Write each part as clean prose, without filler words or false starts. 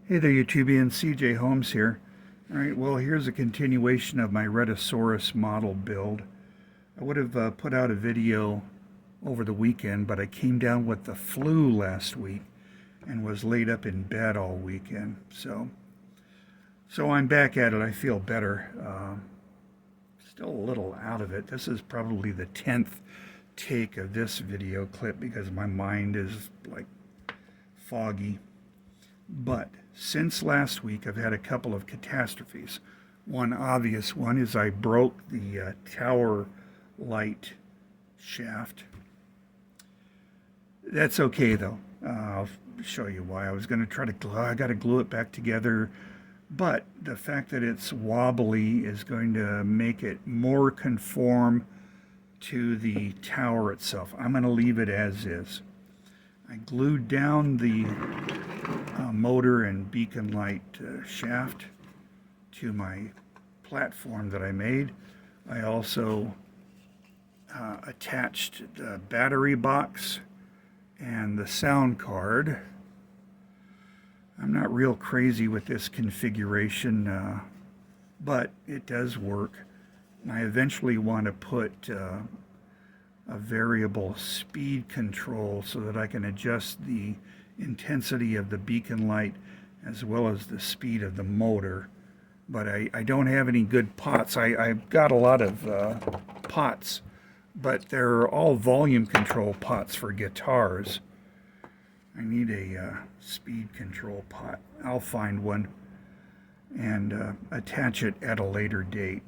Hey there, YouTubians. CJ Holmes here. Alright, well, here's a continuation of my Rhedosaurus model build. I would have put out a video over the weekend, but I came down with the flu last week and was laid up in bed all weekend. So I'm back at it. I feel better. Still a little out of it. This is probably the 10th take of this video clip because my mind is like foggy. But since last week, I've had a couple of catastrophes. One obvious one is I broke the tower light shaft. That's okay though. I'll show you why. I was going to try to I got to glue it back together, but the fact that it's wobbly is going to make it more conform to the tower itself. I'm going to leave it as is. I glued down the motor and beacon light shaft to my platform that I made. I also attached the battery box and the sound card. I'm not real crazy with this configuration, but it does work. I eventually want to put a variable speed control so that I can adjust the intensity of the beacon light as well as the speed of the motor. But I don't have any good pots. I've got a lot of pots, but they're all volume control pots for guitars. I need a speed control pot. I'll find one and attach it at a later date.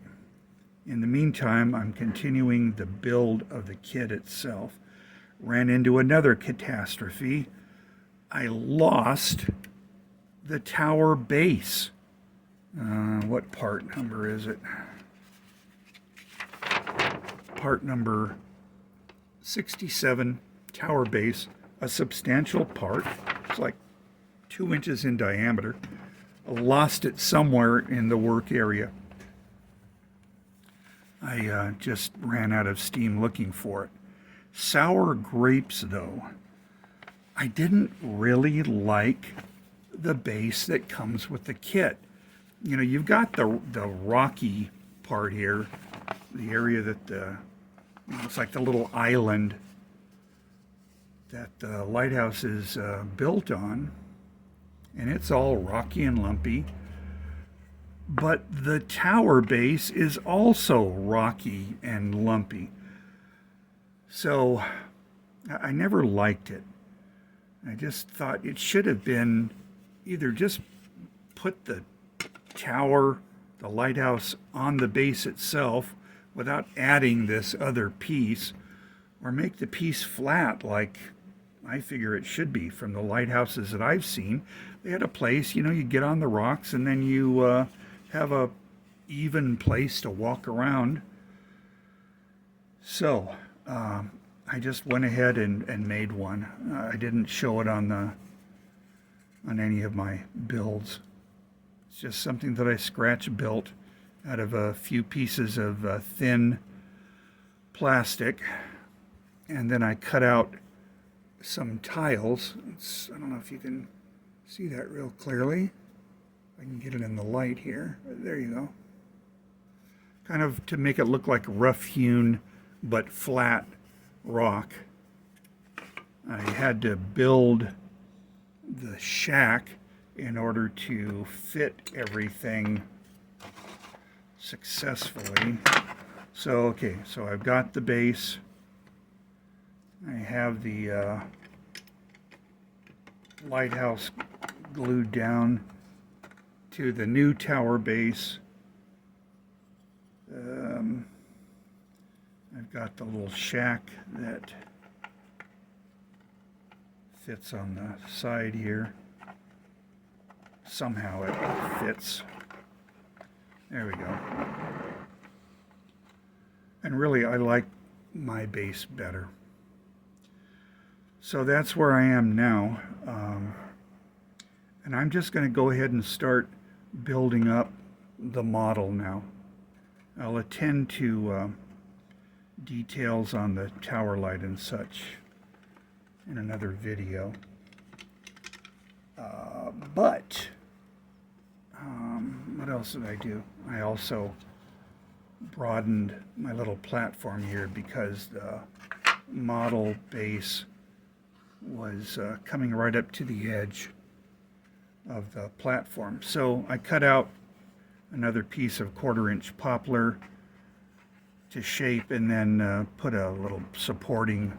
In the meantime, I'm continuing the build of the kit itself. Ran into another catastrophe. I lost the tower base. What part number is it? Part number 67, tower base. A substantial part. It's like 2 inches in diameter. I lost it somewhere in the work area. I just ran out of steam looking for it. Sour grapes, though. I didn't really like the base that comes with the kit. You know, you've got the rocky part here, the area that it's like the little island that the lighthouse is built on, and it's all rocky and lumpy. But the tower base is also rocky and lumpy. So I never liked it. I just thought it should have been either just put the tower, the lighthouse, on the base itself without adding this other piece, or make the piece flat like I figure it should be from the lighthouses that I've seen. They had a place, you know, you get on the rocks and then you have a even place to walk around. So I just went ahead and made one. I didn't show it on any of my builds. It's just something that I scratch built out of a few pieces of thin plastic, and then I cut out some tiles. I don't know if you can see that real clearly. I can get it in the light here. There you go. Kind of to make it look like rough-hewn but flat rock. I had to build the shack in order to fit everything successfully. So I've got the base. I have the lighthouse glued down to the new tower base. I've got the little shack that fits on the side here. Somehow it fits. There we go. And really, I like my base better. So that's where I am now. And I'm just going to go ahead and start building up the model now. I'll attend to details on the tower light and such in another video. But else did I do? I also broadened my little platform here because the model base was coming right up to the edge of the platform. So I cut out another piece of 1/4-inch poplar to shape, and then put a little supporting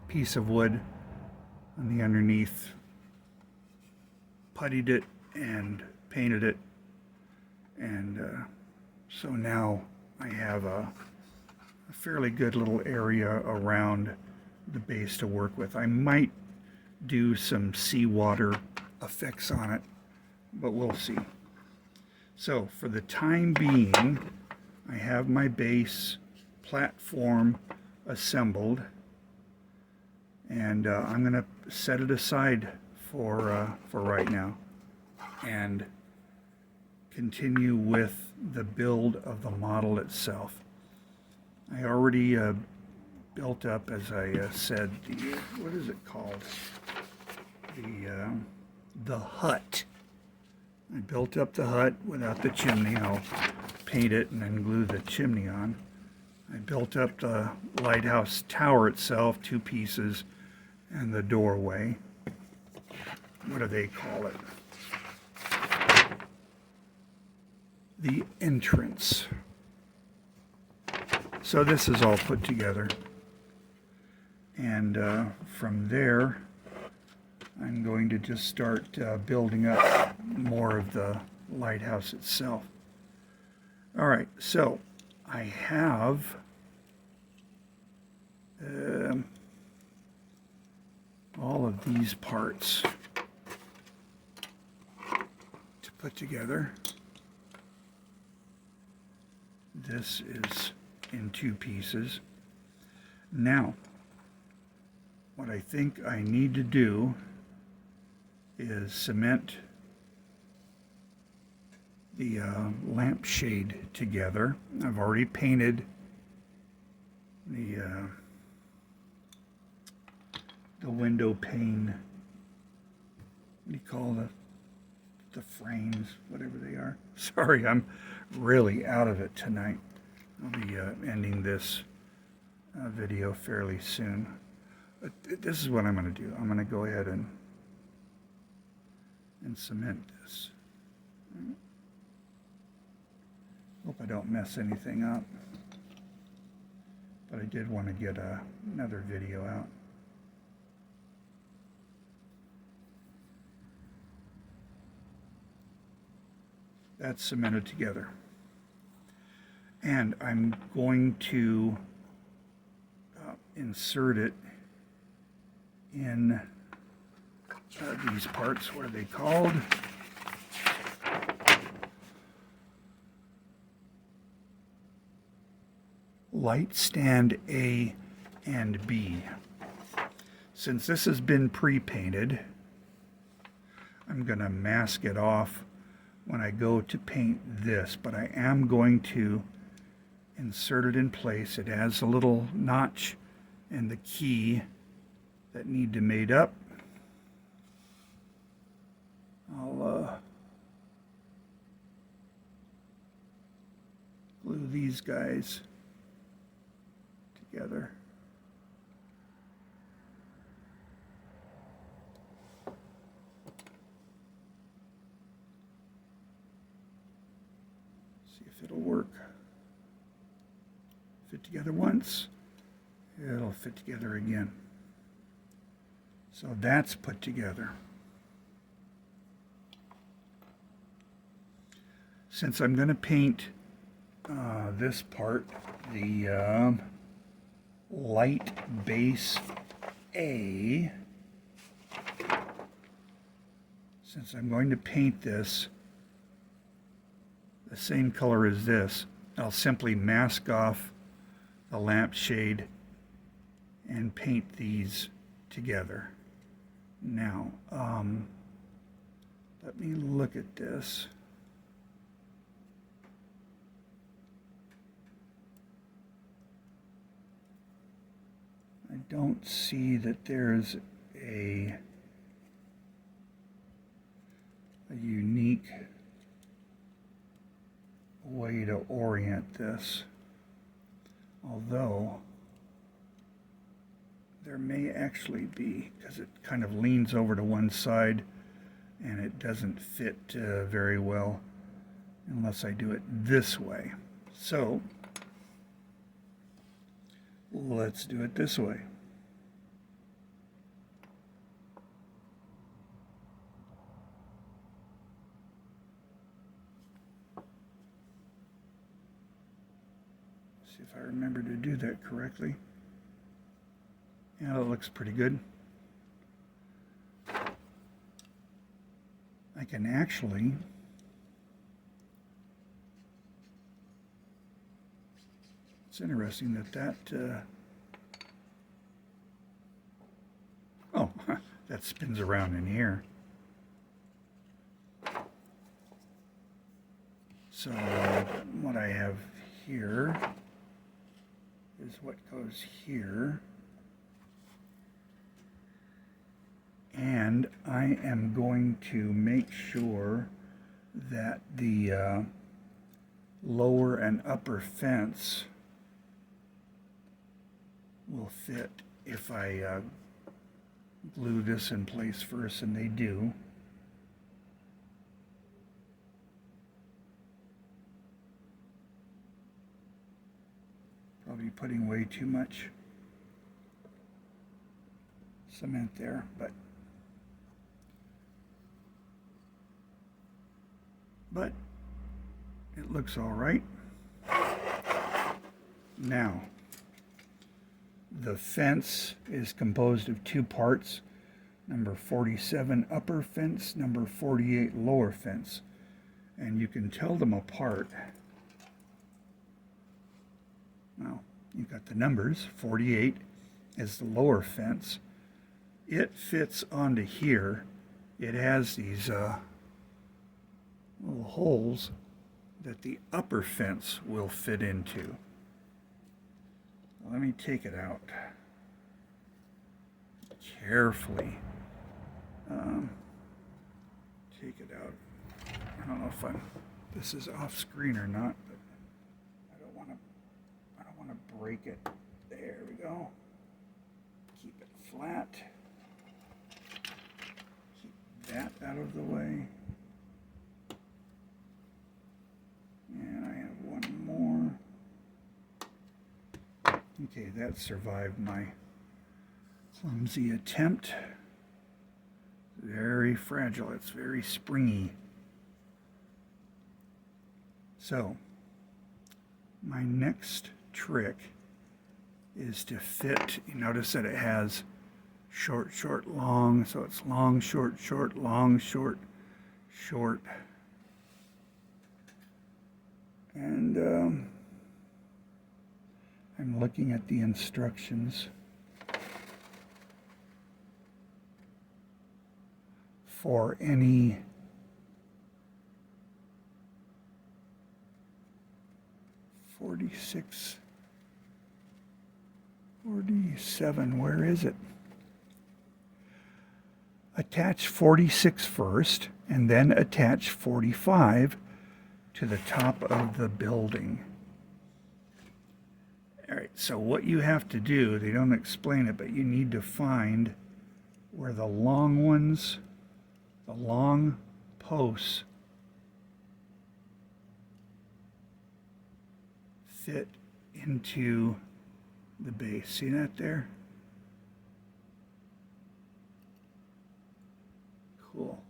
piece of wood on the underneath, puttied it and painted it, and so now I have a fairly good little area around the base to work with. I might do some seawater effects on it, but we'll see. So for the time being, I have my base platform assembled, and I'm going to set it aside for right now and continue with the build of the model itself. I already built up, as I said, the, what is it called? The hut. I built up the hut without the chimney. I'll paint it and then glue the chimney on. I built up the lighthouse tower itself, 2 pieces, and the doorway. What do they call it? The entrance. So this is all put together. And from there, I'm going to just start building up more of the lighthouse itself. All right, so I have all of these parts to put together. This is in 2 pieces. Now, what I think I need to do is cement the lampshade together. I've already painted the window pane. What do you call the frames, whatever they are? Sorry, I'm really out of it tonight. I'll be ending this video fairly soon. But this is what I'm going to do. I'm going to go ahead and cement this. Hope I don't mess anything up. But I did want to get another video out. That's cemented together. And I'm going to insert it in these parts. What are they called? Light stand A and B. Since this has been pre-painted, I'm going to mask it off when I go to paint this, but I am going to insert it in place. It has a little notch and the key that need to mate up. I'll glue these guys together. See if it'll work. Fit together once, it'll fit together again. So that's put together. Since I'm going to paint this part, the light base A, since I'm going to paint this the same color as this, I'll simply mask off the lampshade and paint these together. Now, let me look at this. I don't see that there's a unique way to orient this, although there may actually be, because it kind of leans over to one side and it doesn't fit very well unless I do it this way. So let's do it this way. See if I remember to do that correctly. Yeah, that looks pretty good. I can actually it's interesting that oh, that spins around in here. So what I have here is what goes here. And I am going to make sure that the lower and upper fence will fit if I glue this in place first, and they do. Probably putting way too much cement there, but it looks all right. Now, the fence is composed of two parts, number 47 upper fence, number 48 lower fence, and you can tell them apart. Well, you've got the numbers. 48 is the lower fence. It fits onto here. It has these little holes that the upper fence will fit into. Let me take it out carefully. Take it out. I don't know if this is off screen or not, but I don't want to break it. There we go. Keep it flat. Keep that out of the way. And I have one more. Okay, that survived my clumsy attempt. Very fragile, it's very springy. So, my next trick is to fit, you notice that it has short, short, long, so it's long, short, short, long, short, short. And I'm looking at the instructions for any (46, 47), where is it? Attach 46 first, and then attach 45 to the top of the building. All right, so what you have to do, they don't explain it, but you need to find where the long ones, the long posts, fit into the base. See that there? Cool.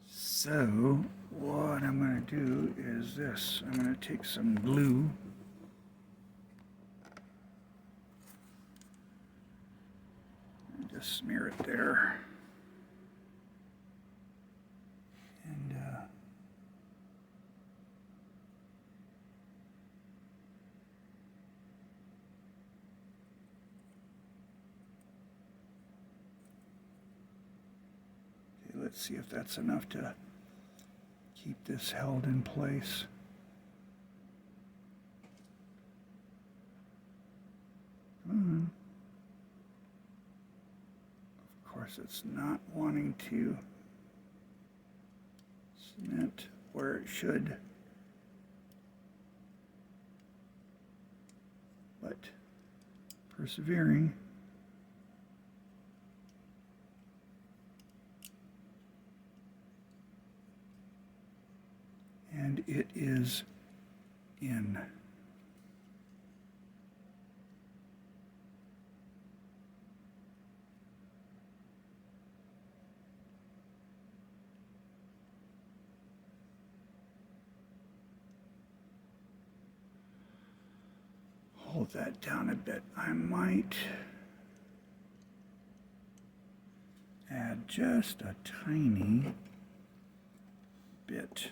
So what I'm going to do is this. I'm going to take some glue. And just smear it there. And okay, let's see if that's enough to keep this held in place. Of course, it's not wanting to cement where it should. but persevering. And it is in. Hold that down a bit. I might add just a tiny bit.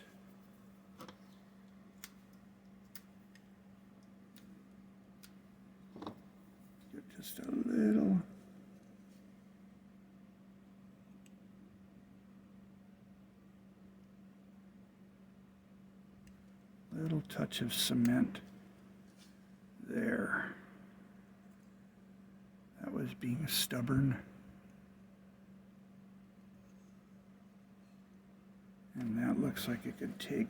Just a little touch of cement there. That was being stubborn. And that looks like it could take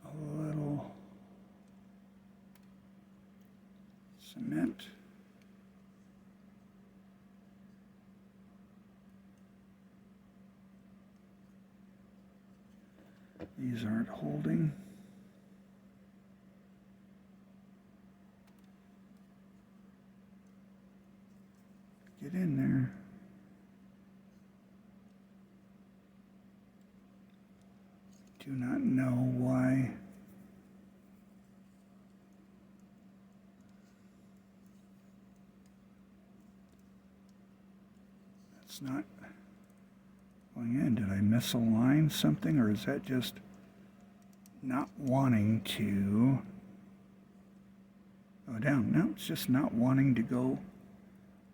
a little cement. These aren't holding. Get in there. Do not know why. That's not going in. Did I misalign something, or is that just not wanting to go down? No, it's just not wanting to go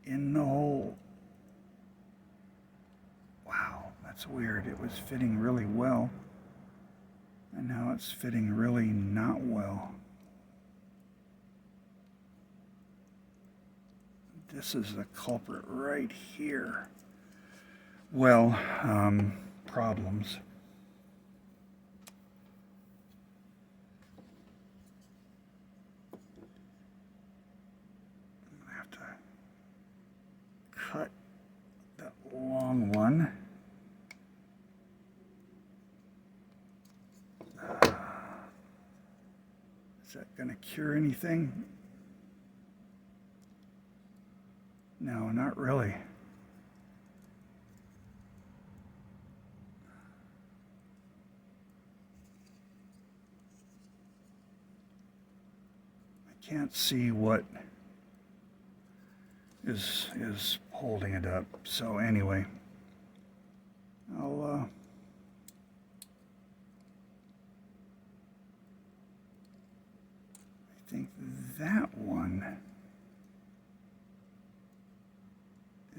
in the hole. Wow, that's weird. It was fitting really well, and now it's fitting really not well. This is the culprit right here. Well, problems. I'm gonna have to cut that long one. Is that gonna cure anything? No, not really. I can't see what is holding it up. So anyway, I think that one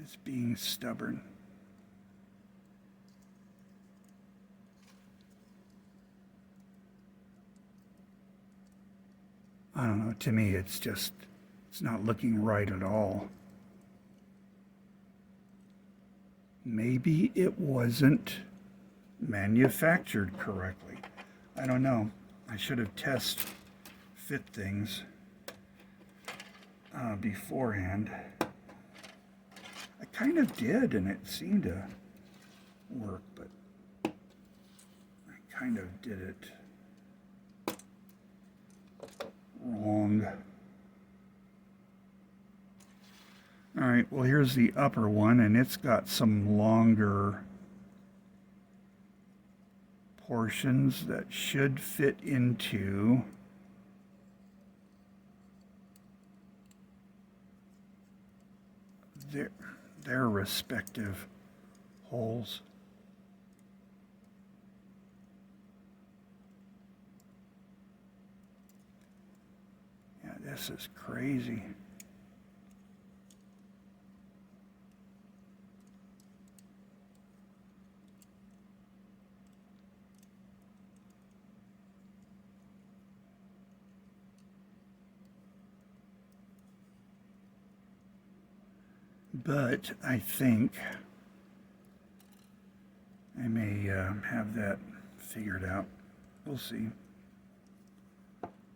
is being stubborn. I don't know, to me it's not looking right at all. Maybe it wasn't manufactured correctly. I don't know. I should have fit things beforehand. I kind of did, and it seemed to work, but I kind of did it wrong. All right, well, here's the upper one, and it's got some longer portions that should fit into their respective holes. Yeah, this is crazy. But I think I may have that figured out. We'll see.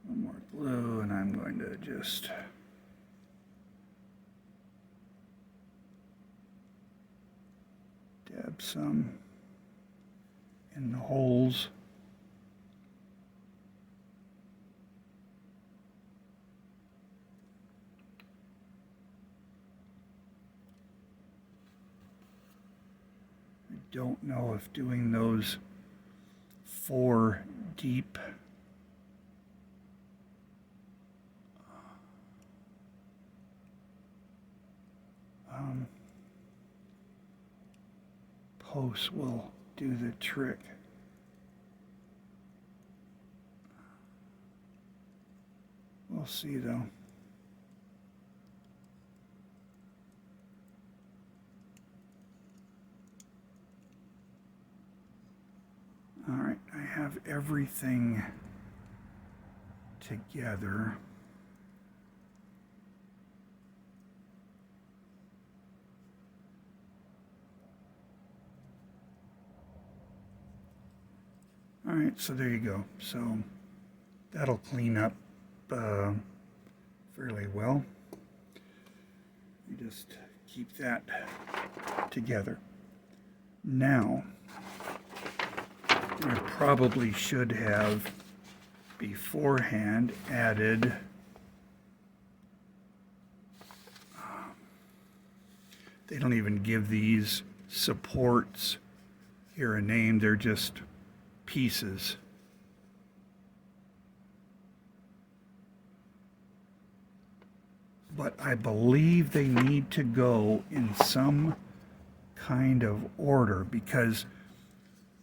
One more glue, and I'm going to just dab some in the holes. I don't know if doing those 4 deep posts will do the trick. We'll see though. All right, I have everything together. All right, so there you go. So that'll clean up fairly well. You just keep that together. Now, I probably should have beforehand added they don't even give these supports here a name, they're just pieces. But I believe they need to go in some kind of order, because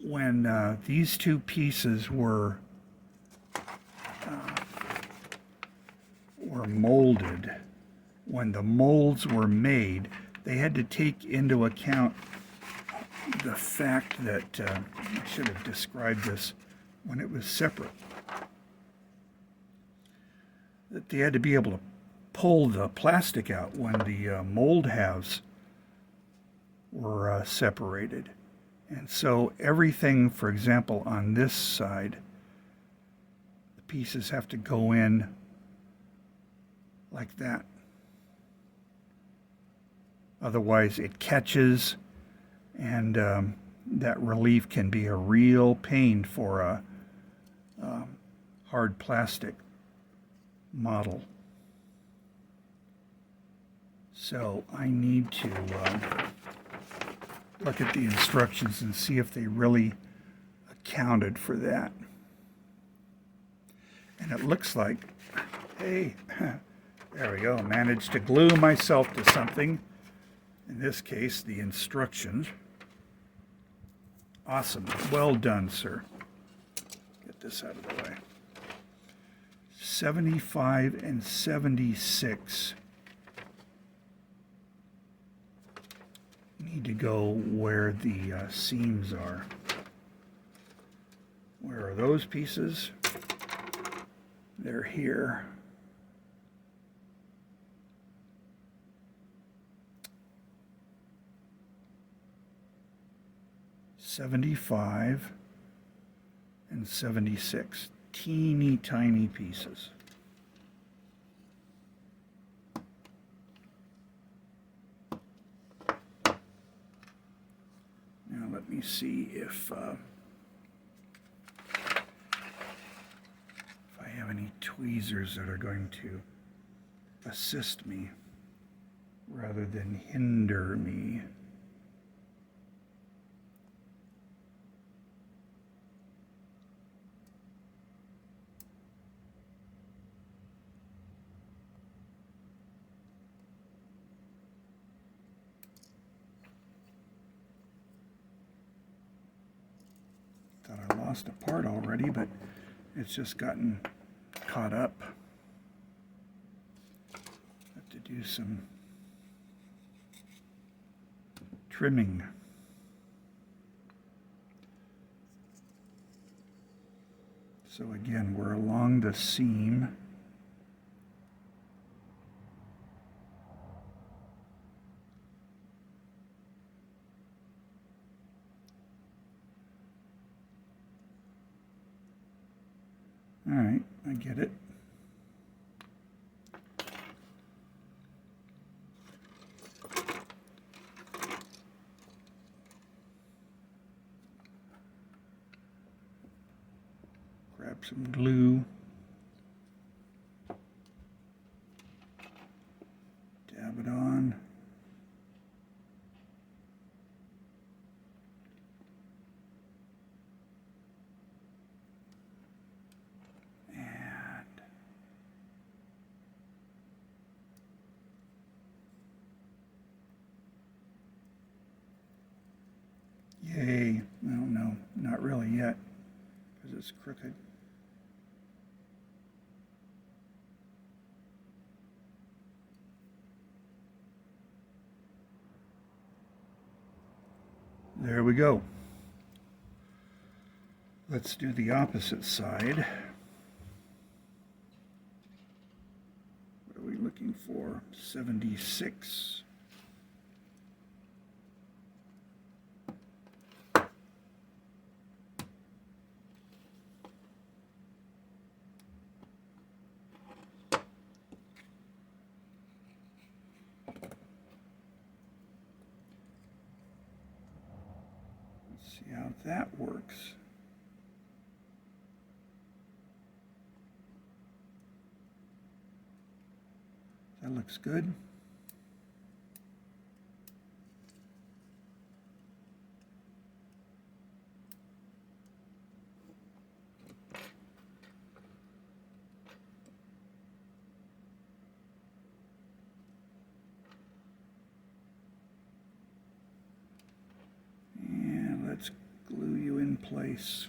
when these 2 pieces were molded, when the molds were made, they had to take into account the fact that I should have described this when it was separate, that they had to be able to pull the plastic out when the mold halves were separated. And so everything, for example, on this side, the pieces have to go in like that. Otherwise it catches, and that relief can be a real pain for a hard plastic model. So I need to look at the instructions and see if they really accounted for that. And it looks like, hey, there we go, managed to glue myself to something. In this case, the instructions. Awesome. Well done, sir. Get this out of the way. 75 and 76 need to go where the seams are. Where are those pieces? They're here. $75 and $76. Teeny tiny pieces. Now let me see if I have any tweezers that are going to assist me rather than hinder me. Thought I lost a part already, but it's just gotten caught up. Have to do some trimming. So again, we're along the seam. All right, I get it. up some glue. Dab it on. Yay. Well, no, not really yet, because it's crooked. There we go. Let's do the opposite side. What are we looking for? 76. See how that works. That looks good. Let's glue you in place.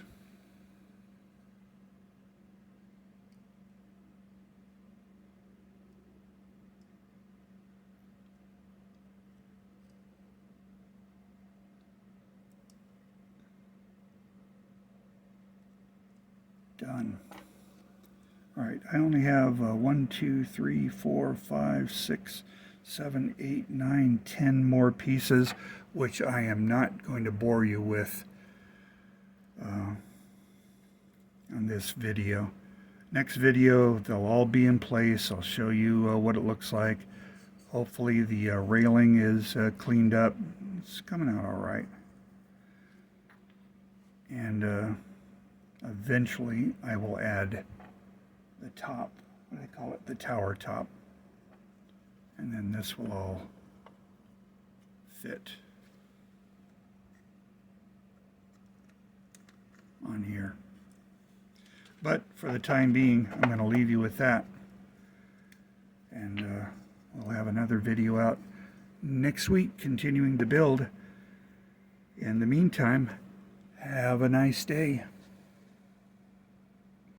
Done. All right, I only have 1, 2, 3, 4, 5, 6, 7, 8, 9, 10 more pieces, which I am not going to bore you with on this video. Next video, they'll all be in place. I'll show you what it looks like. Hopefully the railing is cleaned up. It's coming out all right. And eventually I will add the top, what do they call it, the tower top. And then this will all fit on here. But for the time being, I'm going to leave you with that. And we'll have another video out next week continuing to build. In the meantime, have a nice day.